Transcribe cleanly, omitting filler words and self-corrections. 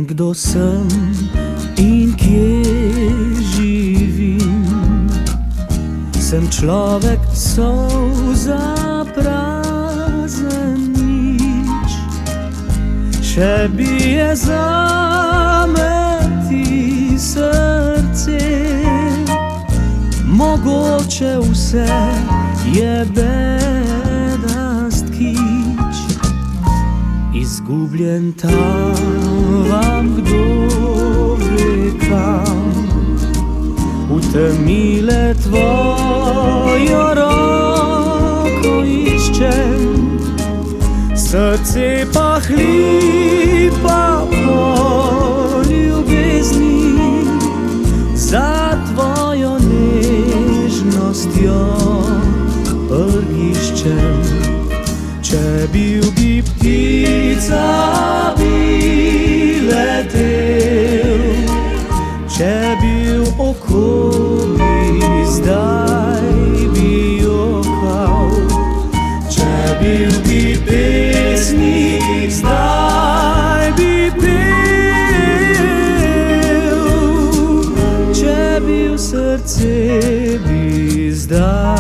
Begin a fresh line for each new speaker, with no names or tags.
Vem, kdo sem in kje živim. Sem človek solza prazen nič. Če bije zame ti srce, mogoče vse je bedast kič. Izgubljen tavam, kdo ve kam, v temi le tvojo roko iščem. Srce pa hlipa po ljubezni, za tvojo nežnostjo prgiščem. Če bil bi ptica, bi letel, če bil oko, bi zdaj bi jokal, če bil bi pesmi, zdaj bi pel, če bil srce, bi zdaj